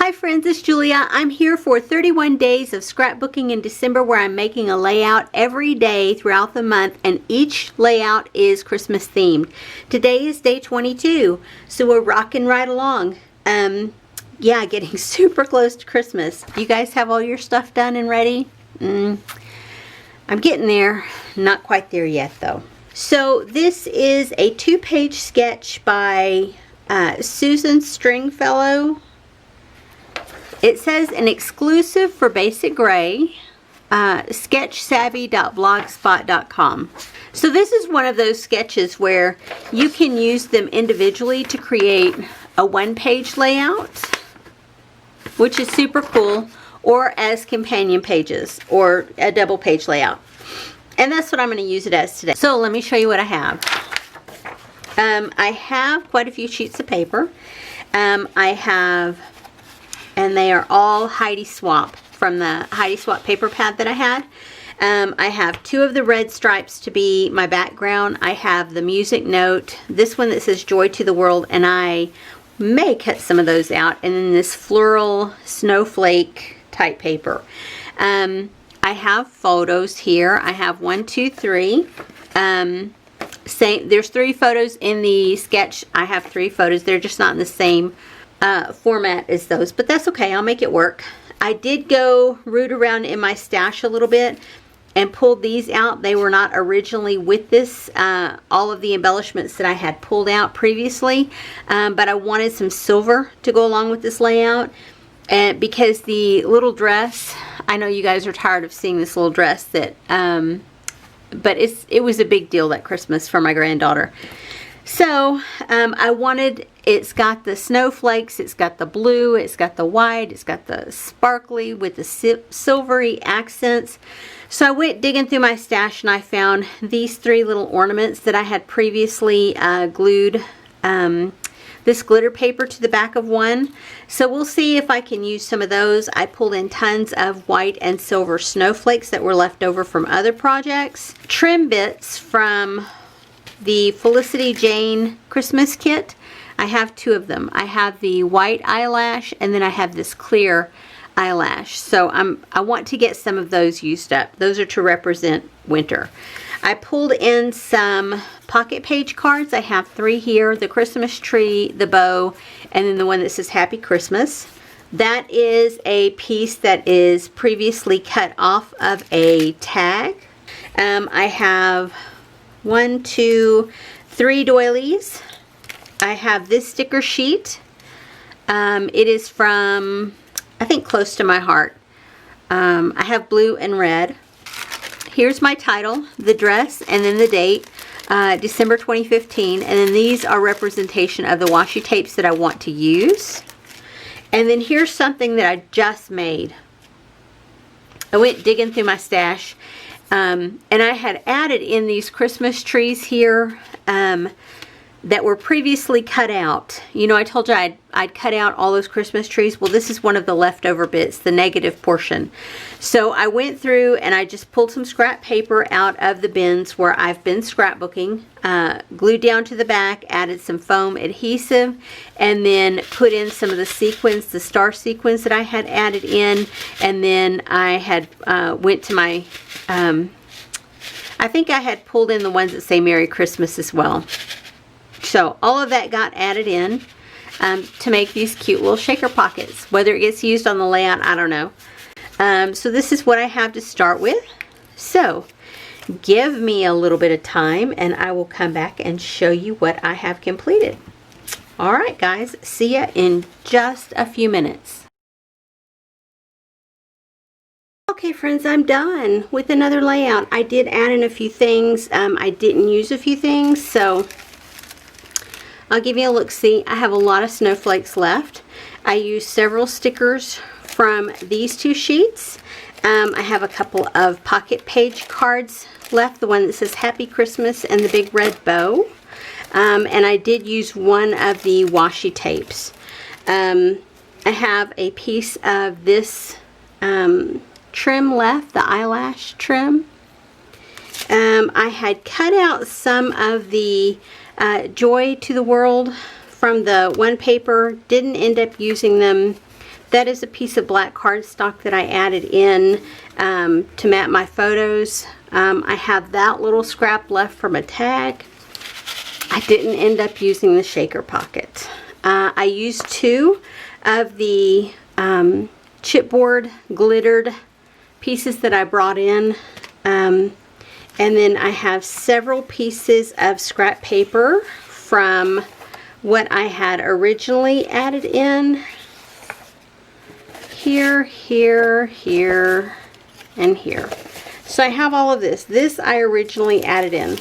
Hi friends, it's Julia. I'm here for 31 days of scrapbooking in December where I'm making a layout every day throughout the month, and each layout is Christmas themed. Today is day 22, so we're rocking right along. Yeah, getting super close to Christmas. You guys have all your stuff done and ready? I'm getting there. Not quite there yet though. So this is a 2-page sketch by Susan Stringfellow. It says an exclusive for Basic Gray, sketchsavvy.blogspot.com. So this is one of those sketches where you can use them individually to create a 1-page layout, which is super cool, or as companion pages, or a double-page layout. And that's what I'm going to use it as today. So let me show you what I have. I have quite a few sheets of paper. And they are all Heidi Swapp from the Heidi Swapp paper pad that I had. I have 2 of the red stripes to be my background. I have the music note, this one that says Joy to the World, and I may cut some of those out, and then this floral snowflake type paper. I have photos here. I have 1, 2, 3. There's 3 photos in the sketch. I have 3 photos. They're just not in the same format as those, but that's okay. I'll make it work. I did go root around in my stash a little bit and pulled these out. They were not originally with this, all of the embellishments that I had pulled out previously, but I wanted some silver to go along with this layout, and because the little dress, I know you guys are tired of seeing this little dress that but it was a big deal that Christmas for my granddaughter. So I wanted, it's got the snowflakes, it's got the blue, it's got the white, it's got the sparkly with the silvery accents. So I went digging through my stash and I found these 3 little ornaments that I had previously glued this glitter paper to the back of one. So we'll see if I can use some of those. I pulled in tons of white and silver snowflakes that were left over from other projects. Trim bits from the Felicity Jane Christmas kit. I have 2 of them. I have the white eyelash and then I have this clear eyelash. So I want to get some of those used up. Those are to represent winter. I pulled in some pocket page cards. I have 3 here. The Christmas tree, the bow, and then the one that says Happy Christmas. That is a piece that is previously cut off of a tag. I have 1, 2, 3 doilies. I have this sticker sheet. It is from, I think, Close to My Heart. I have blue and red. Here's my title, the dress, and then the date, December 2015. And then these are representation of the washi tapes that I want to use. And then here's something that I just made. I went digging through my stash. And I had added in these Christmas trees here that were previously cut out. You know, I told you I'd cut out all those Christmas trees. Well, this is one of the leftover bits, the negative portion. So I went through and I just pulled some scrap paper out of the bins where I've been scrapbooking, glued down to the back, added some foam adhesive, and then put in some of the sequins, the star sequins that I had added in, and then I had went to my I think I had pulled in the ones that say Merry Christmas as well. So all of that got added in to make these cute little shaker pockets. Whether it gets used on the layout, I don't know. So this is what I have to start with. So give me a little bit of time and I will come back and show you what I have completed. Alright guys, see ya in just a few minutes. Okay friends, I'm done with another layout. I did add in a few things. I didn't use a few things, so I'll give you a look-see. I have a lot of snowflakes left. I used several stickers from these 2 sheets. I have a couple of pocket page cards left, the one that says Happy Christmas and the big red bow. And I did use one of the washi tapes. I have a piece of this trim left, the eyelash trim. I had cut out some of the Joy to the World from the one paper, didn't end up using them. That is a piece of black cardstock that I added in to map my photos. I have that little scrap left from a tag. I didn't end up using the shaker pocket. I used 2 of the chipboard glittered pieces that I brought in. And then I have several pieces of scrap paper from what I had originally added in. Here, here, here, and here. So I have all of this. This I originally added in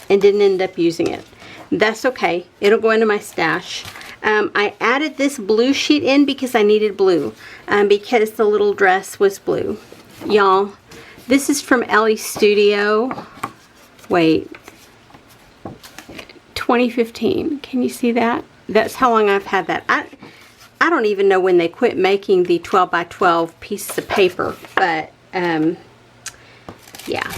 and didn't end up using it. That's okay. It'll go into my stash. I added this blue sheet in because I needed blue, because the little dress was blue. Y'all, this is from Ellie Studio. Wait. 2015. Can you see that? That's how long I've had that. I don't even know when they quit making the 12 by 12 pieces of paper, but yeah.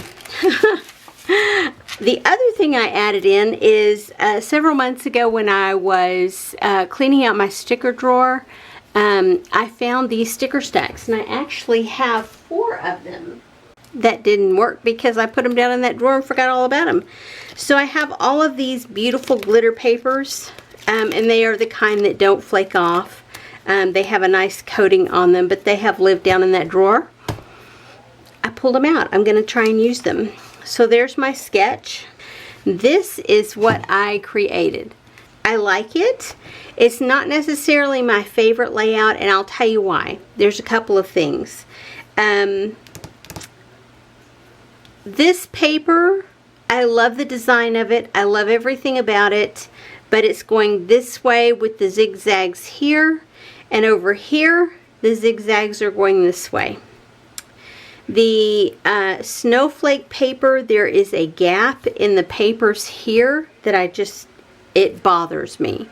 The other thing I added in is several months ago when I was cleaning out my sticker drawer, I found these sticker stacks, and I actually have 4 of them that didn't work because I put them down in that drawer and forgot all about them. So I have all of these beautiful glitter papers, and they are the kind that don't flake off. They have a nice coating on them, but they have lived down in that drawer. I pulled them out. I'm going to try and use them. So there's my sketch. This is what I created. I like it. It's not necessarily my favorite layout, and I'll tell you why. There's a couple of things. This paper, I love the design of it. I love everything about it, but it's going this way with the zigzags here, and over here the zigzags are going this way. The snowflake paper, there is a gap in the papers here that it bothers me.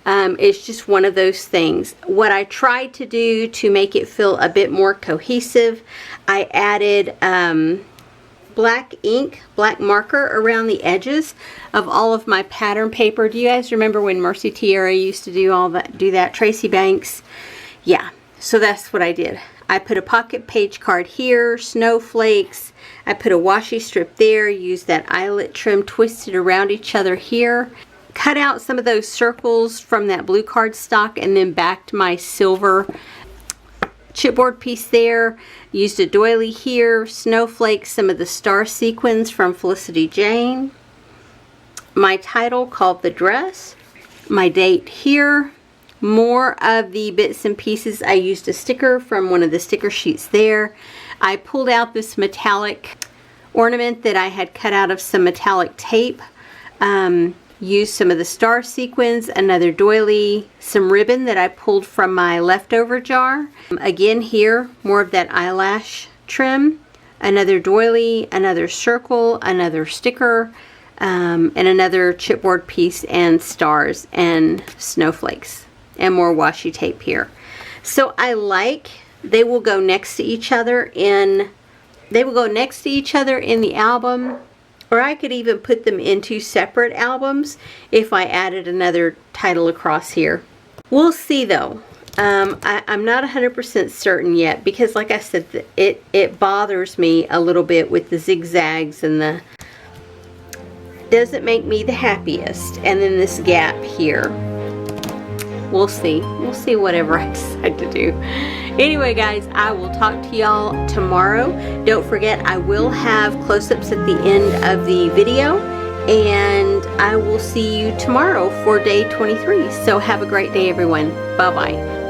It's just one of those things. What I tried to do to make it feel a bit more cohesive, I added black ink, black marker around the edges of all of my pattern paper. Do you guys remember when Mercy Tierra used to do that? Tracy Banks? Yeah, so that's what I did. I put a pocket page card here, snowflakes. I put a washi strip there, used that eyelet trim, twisted around each other here. Cut out some of those circles from that blue cardstock and then backed my silver chipboard piece there. Used a doily here, snowflakes, some of the star sequins from Felicity Jane. My title called The Dress. My date here. More of the bits and pieces. I used a sticker from one of the sticker sheets there. I pulled out this metallic ornament that I had cut out of some metallic tape. Used some of the star sequins, another doily, some ribbon that I pulled from my leftover jar. Again here, more of that eyelash trim, another doily, another circle, another sticker, and another chipboard piece and stars and snowflakes. And more washi tape here. So I like, they will go next to each other in the album, or I could even put them into separate albums if I added another title across here. We'll see though. I'm not 100% certain yet because like I said, it bothers me a little bit with the zigzags and the, doesn't make me the happiest. And then this gap here. We'll see. We'll see whatever I decide to do. Anyway, guys, I will talk to y'all tomorrow. Don't forget, I will have close-ups at the end of the video. And I will see you tomorrow for day 23. So have a great day, everyone. Bye-bye.